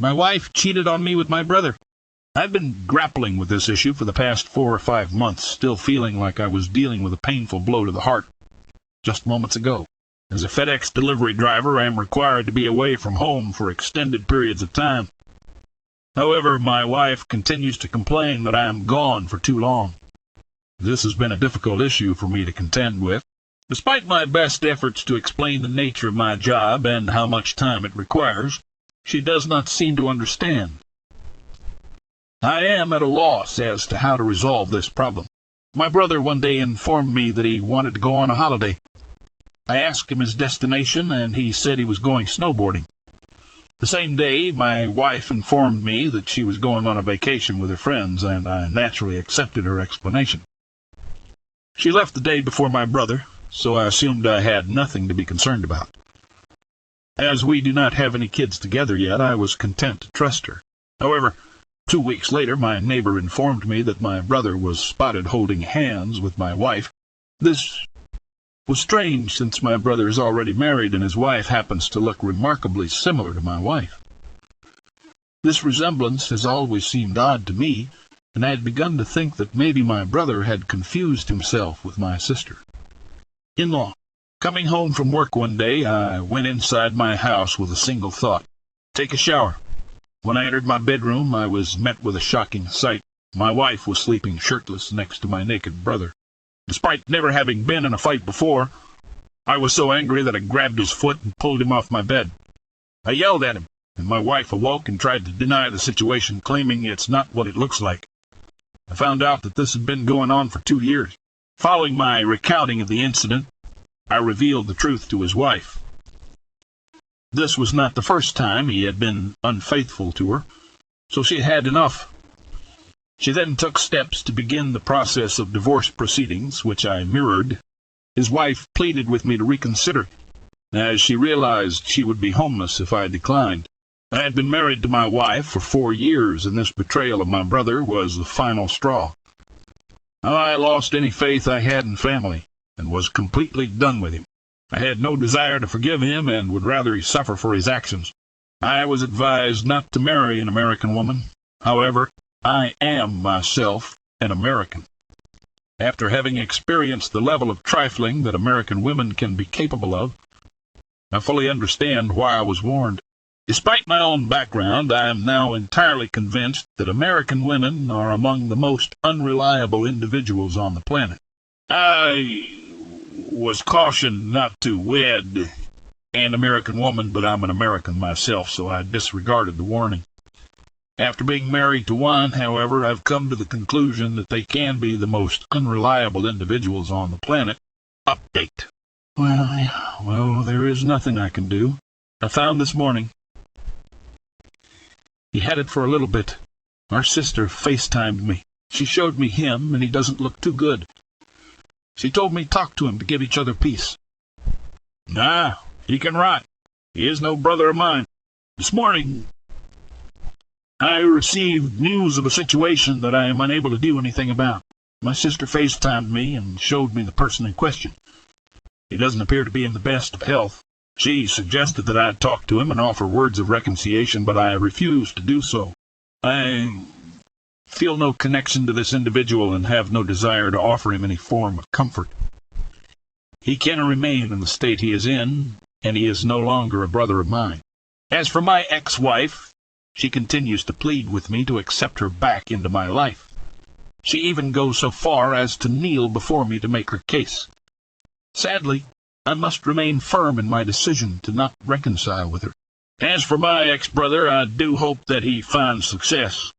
My wife cheated on me with my brother. I've been grappling with this issue for the past 4 or 5 months, still feeling like I was dealing with a painful blow to the heart just moments ago. As a FedEx delivery driver, I am required to be away from home for extended periods of time. However, my wife continues to complain that I am gone for too long. This has been a difficult issue for me to contend with. Despite my best efforts to explain the nature of my job and how much time it requires, she does not seem to understand. I am at a loss as to how to resolve this problem. My brother one day informed me that he wanted to go on a holiday. I asked him his destination, and he said he was going snowboarding. The same day, my wife informed me that she was going on a vacation with her friends, and I naturally accepted her explanation. She left the day before my brother, so I assumed I had nothing to be concerned about. As we do not have any kids together yet, I was content to trust her. However, 2 weeks later, my neighbor informed me that my brother was spotted holding hands with my wife. This was strange, since my brother is already married and his wife happens to look remarkably similar to my wife. This resemblance has always seemed odd to me, and I had begun to think that maybe my brother had confused himself with my sister. In-law. Coming home from work one day, I went inside my house with a single thought: take a shower. When I entered my bedroom, I was met with a shocking sight. My wife was sleeping shirtless next to my naked brother. Despite never having been in a fight before, I was so angry that I grabbed his foot and pulled him off my bed. I yelled at him, and my wife awoke and tried to deny the situation, claiming it's not what it looks like. I found out that this had been going on for 2 years. Following my recounting of the incident, I revealed the truth to his wife. This was not the first time he had been unfaithful to her, so she had enough. She then took steps to begin the process of divorce proceedings, which I mirrored. His wife pleaded with me to reconsider, as she realized she would be homeless if I declined. I had been married to my wife for 4 years, and this betrayal of my brother was the final straw. I lost any faith I had in family, and was completely done with him. I had no desire to forgive him, and would rather he suffer for his actions. I was advised not to marry an American woman. However, I am myself an American. After having experienced the level of trifling that American women can be capable of, I fully understand why I was warned. Despite my own background, I am now entirely convinced that American women are among the most unreliable individuals on the planet. I was cautioned not to wed an American woman, but I'm an American myself, so I disregarded the warning. After being married to one, however, I've come to the conclusion that they can be the most unreliable individuals on the planet. Update. Well, there is nothing I can do. I found this morning. He had it for a little bit. Our sister FaceTimed me. She showed me him, and he doesn't look too good. She told me talk to him to give each other peace. Nah, he can rot. He is no brother of mine. This morning, I received news of a situation that I am unable to do anything about. My sister FaceTimed me and showed me the person in question. He doesn't appear to be in the best of health. She suggested that I talk to him and offer words of reconciliation, but I refused to do so. I feel no connection to this individual and have no desire to offer him any form of comfort. He can remain in the state he is in, and he is no longer a brother of mine. As for my ex-wife, she continues to plead with me to accept her back into my life. She even goes so far as to kneel before me to make her case. Sadly, I must remain firm in my decision to not reconcile with her. As for my ex-brother, I do hope that he finds success.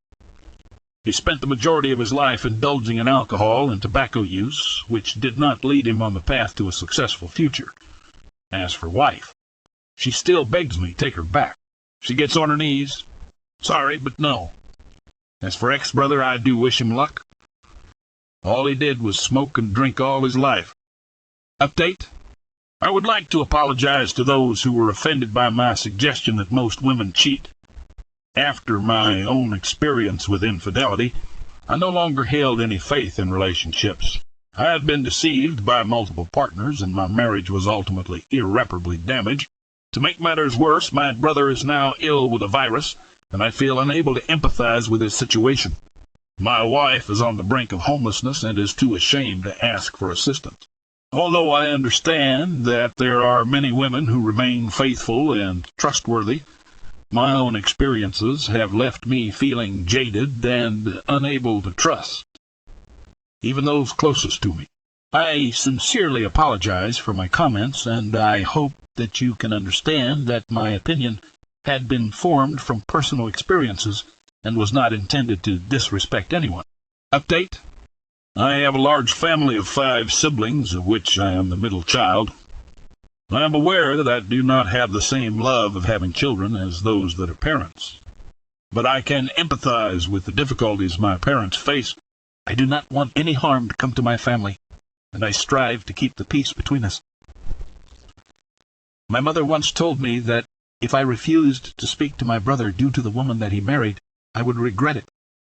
He spent the majority of his life indulging in alcohol and tobacco use, which did not lead him on the path to a successful future. As for wife, she still begs me to take her back. She gets on her knees. Sorry, but no. As for ex-brother, I do wish him luck. All he did was smoke and drink all his life. Update. I would like to apologize to those who were offended by my suggestion that most women cheat. After my own experience with infidelity, I no longer held any faith in relationships. I had been deceived by multiple partners, and my marriage was ultimately irreparably damaged. To make matters worse, my brother is now ill with a virus, and I feel unable to empathize with his situation. My wife is on the brink of homelessness and is too ashamed to ask for assistance. Although I understand that there are many women who remain faithful and trustworthy, my own experiences have left me feeling jaded and unable to trust, even those closest to me. I sincerely apologize for my comments, and I hope that you can understand that my opinion had been formed from personal experiences and was not intended to disrespect anyone. Update: I have a large family of 5 siblings, of which I am the middle child. I am aware that I do not have the same love of having children as those that are parents, but I can empathize with the difficulties my parents face. I do not want any harm to come to my family, and I strive to keep the peace between us. My mother once told me that if I refused to speak to my brother due to the woman that he married, I would regret it.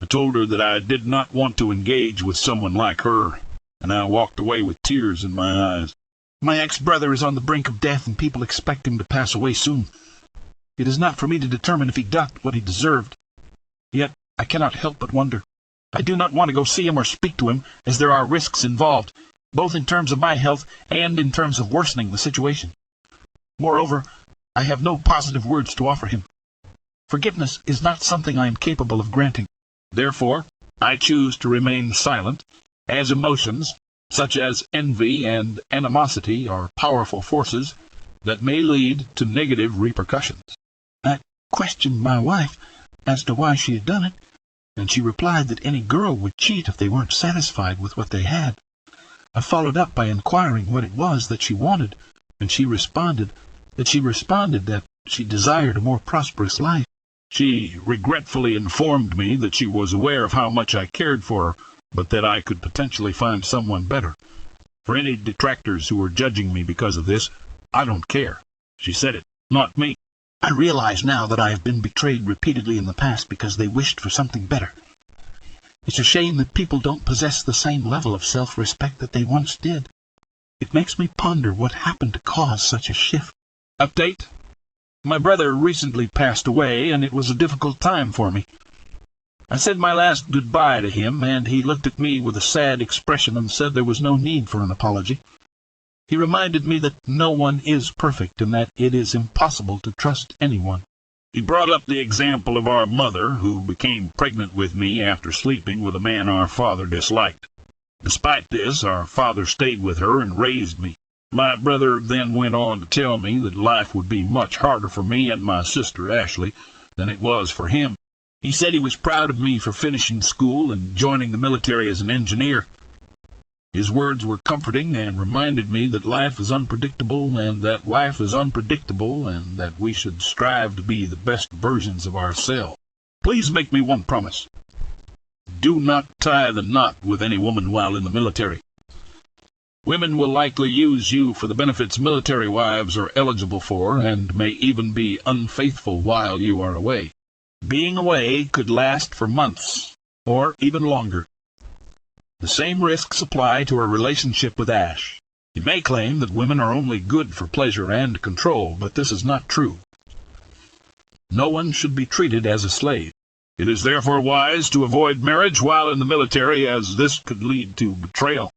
I told her that I did not want to engage with someone like her, and I walked away with tears in my eyes. My ex-brother is on the brink of death, and people expect him to pass away soon. It is not for me to determine if he got what he deserved. Yet I cannot help but wonder. I do not want to go see him or speak to him, as there are risks involved, both in terms of my health and in terms of worsening the situation. Moreover, I have no positive words to offer him. Forgiveness is not something I am capable of granting. Therefore, I choose to remain silent, as emotions, such as envy and animosity, are powerful forces that may lead to negative repercussions. I questioned my wife as to why she had done it, and she replied that any girl would cheat if they weren't satisfied with what they had. I followed up by inquiring what it was that she wanted, and she responded that she desired a more prosperous life. She regretfully informed me that she was aware of how much I cared for her, but that I could potentially find someone better. For any detractors who were judging me because of this, I don't care. She said it, not me. I realize now that I have been betrayed repeatedly in the past because they wished for something better. It's a shame that people don't possess the same level of self-respect that they once did. It makes me ponder what happened to cause such a shift. Update: my brother recently passed away, and it was a difficult time for me. I said my last goodbye to him, and he looked at me with a sad expression and said there was no need for an apology. He reminded me that no one is perfect and that it is impossible to trust anyone. He brought up the example of our mother, who became pregnant with me after sleeping with a man our father disliked. Despite this, our father stayed with her and raised me. My brother then went on to tell me that life would be much harder for me and my sister Ashley than it was for him. He said he was proud of me for finishing school and joining the military as an engineer. His words were comforting and reminded me that life is unpredictable and that life is unpredictable and that we should strive to be the best versions of ourselves. Please make me one promise. Do not tie the knot with any woman while in the military. Women will likely use you for the benefits military wives are eligible for and may even be unfaithful while you are away. Being away could last for months, or even longer. The same risks apply to a relationship with Ash. You may claim that women are only good for pleasure and control, but this is not true. No one should be treated as a slave. It is therefore wise to avoid marriage while in the military, as this could lead to betrayal.